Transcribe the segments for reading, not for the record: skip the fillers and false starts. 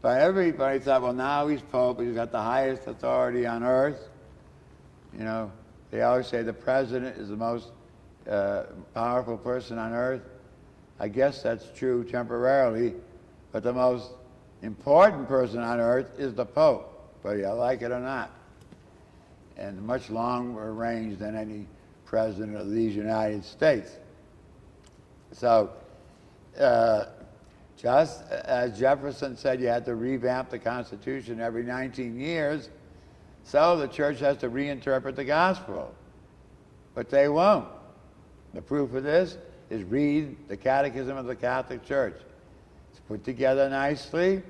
But everybody thought, well, now he's Pope. He's got the highest authority on earth. You know, they always say the president is the most powerful person on earth. I guess that's true temporarily, but the most important person on earth is the Pope, whether you like it or not. And much longer range than any president of these United States. So, just as Jefferson said you had to revamp the Constitution every 19 years, so the church has to reinterpret the gospel. But they won't. The proof of this is read the Catechism of the Catholic Church. It's put together nicely.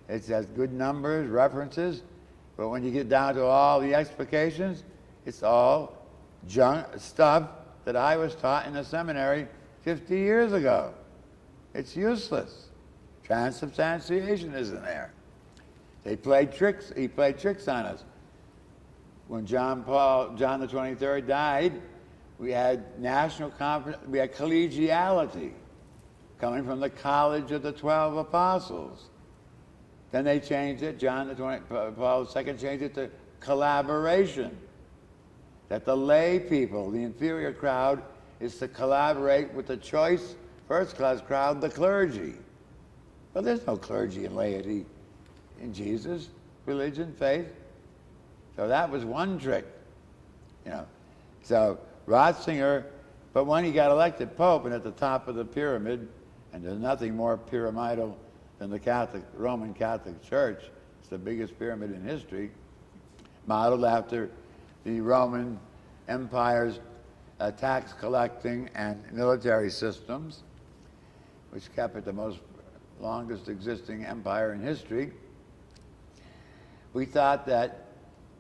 It has good numbers, references, but when you get down to all the explications, it's all junk stuff that I was taught in the seminary 50 years ago. It's useless. Transubstantiation isn't there. He played tricks on us. When John the 23rd died, we had national conference, we had collegiality coming from the College of the 12 Apostles. Then they changed it, Paul II changed it to collaboration. That the lay people, the inferior crowd, is to collaborate with the choice, first-class crowd, the clergy. Well, there's no clergy and laity in Jesus, religion, faith. So that was one trick, you know. So Ratzinger, but when he got elected Pope and at the top of the pyramid, and there's nothing more pyramidal than the Roman Catholic Church, it's the biggest pyramid in history, modeled after the Roman Empire's tax collecting and military systems, which kept it the longest existing empire in history. We thought that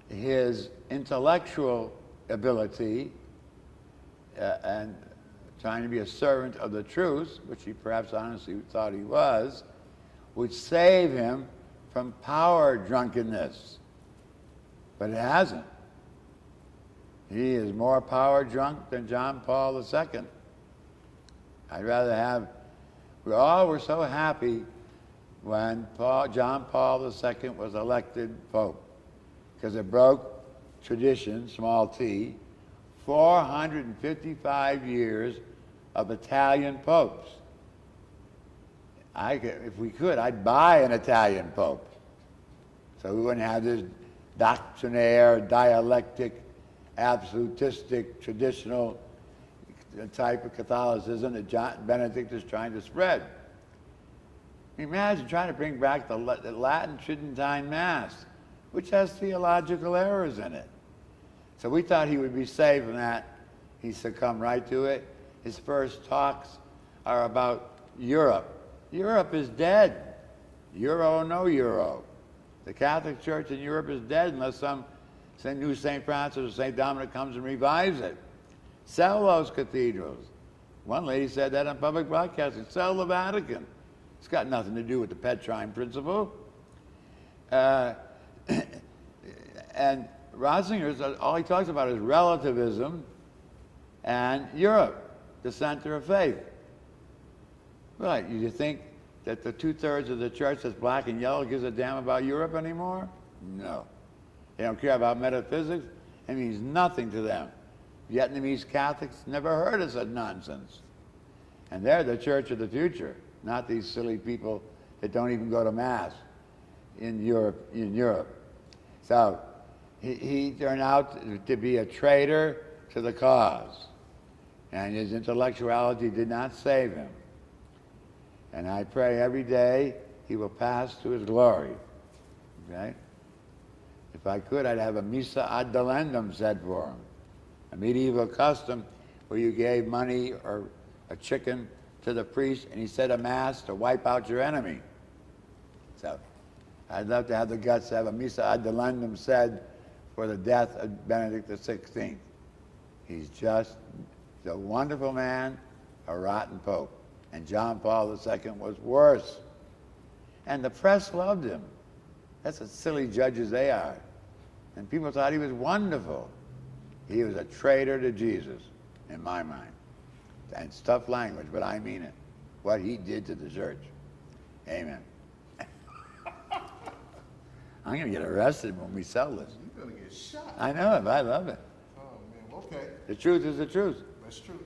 his intellectual ability and trying to be a servant of the truth, which he perhaps honestly thought he was, would save him from power drunkenness. But it hasn't. He is more power drunk than John Paul II. I'd rather have, we all were so happy when John Paul II was elected Pope, because it broke tradition, small t, 455 years of Italian popes. If we could, I'd buy an Italian pope. So we wouldn't have this doctrinaire, dialectic, absolutistic, traditional type of Catholicism that Benedict is trying to spread. Imagine trying to bring back the Latin Tridentine Mass, which has theological errors in it. So we thought he would be safe from that. He succumbed right to it. His first talks are about Europe. Europe is dead. Euro, no euro. The Catholic Church in Europe is dead unless some new St. Francis or St. Dominic comes and revives it. Sell those cathedrals. One lady said that on public broadcasting. Sell the Vatican. It's got nothing to do with the Petrine principle. And Ratzinger, all he talks about is relativism and Europe, the center of faith. Right, you think that the 2/3 of the church that's black and yellow gives a damn about Europe anymore? No. They don't care about metaphysics. It means nothing to them. Vietnamese Catholics never heard of such nonsense. And they're the church of the future, not these silly people that don't even go to Mass in Europe. So he turned out to be a traitor to the cause. And his intellectuality did not save him. And I pray every day he will pass to his glory. Okay? If I could, I'd have a missa ad delendum said for him. A medieval custom where you gave money or a chicken to the priest and he said a mass to wipe out your enemy. So I'd love to have the guts to have a missa ad delendum said for the death of Benedict XVI. He's just a wonderful man, a rotten pope. And John Paul II was worse. And the press loved him. That's what silly judges they are. And people thought he was wonderful. He was a traitor to Jesus, in my mind. And it's tough language, but I mean it. What he did to the church. Amen. I'm going to get arrested when we sell this. You're gonna get shot. I know it, but I love it. Oh man, okay, The truth is the truth. that's true.